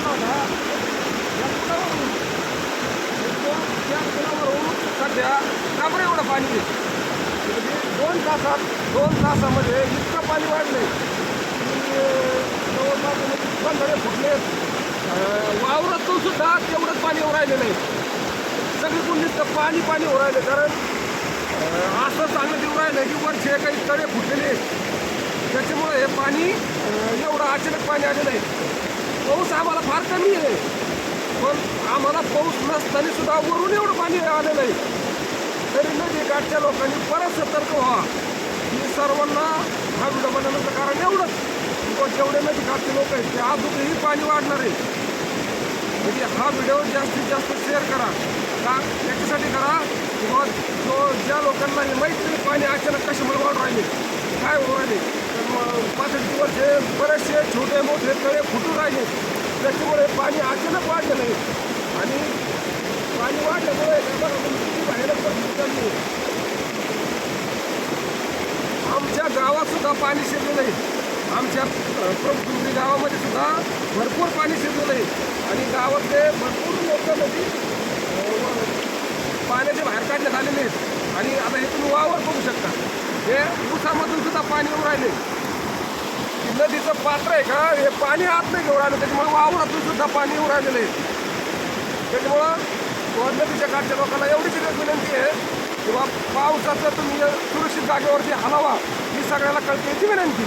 काढला होता या पुलावरून. त्या पुलावरून सध्या काबरे एवढं पाणी येते. म्हणजे 2 तासामध्ये इतकं पाणी वाढलंय की जवळपास बंधारे फुटलेत. वावरातून सुद्धा तेवढंच पाणी येऊ राहिलेलं आहे. सगळीकडून नुसतं पाणी होऊ राहिलं. कारण असं सांगण्यात येऊ राहिलं की वरचे काही तळे फुटलेले आहेत. त्याच्यामुळे हे पाणी एवढं अचानक पाणी आलेलं आहे. पाऊस आम्हाला फार कमी आहे, पण आम्हाला पाऊस नसताना सुद्धा वरून एवढं पाणी आलेलं आहे. तरी नदीकाठच्या लोकांनी परत सतर्क व्हा. मी सर्वांना हा व्हिडिओ बनवण्याचं कारण एवढंच की जेवढे नदीकाठचे लोक आहेत ते अजूनही पाणी वाढणार आहे. म्हणजे हा व्हिडिओ जास्तीत जास्त शेअर करा. का याच्यासाठी करा किंवा ज्या लोकांना हे माहीत नाही पाणी अचानक कशामुळे वाढ राहिले, काय होऊ राहिले, तर 5 दिवस हे बरेचसे छोटे मोठे तळे फुटून राहिले. त्याच्यामुळे पाणी अचानक वाढलेलं आहे. आणि पाणी वाढल्यामुळे बाहेर चालली. आमच्या गावात सुद्धा पाणी शिरलेलं आहे. आमच्या प्रभुंडी गावामध्ये सुद्धा भरपूर पाणी शिरलेलं आहे. आणि गावातले भरपूर लोक नदी पाण्याचे बाहेर काढण्यात आलेले आहेत. आणि आता हे तुम्ही वावर बघू शकता, हे ऊसामधून सुद्धा पाणी येऊ राहिले. नदीचं पात्र आहे का, हे पाणी आत नाही घेऊन राहिलं, त्याच्यामुळे वावरातून सुद्धा पाणी येऊ राहिलेलं आहे. त्याच्यामुळं नदीच्या काठच्या लोकांना एवढीच विनंती आहे किंवा पावसाचं तुम्ही सुरक्षित जागेवरती हलावा, ही सगळ्याला कळते ती विनंती.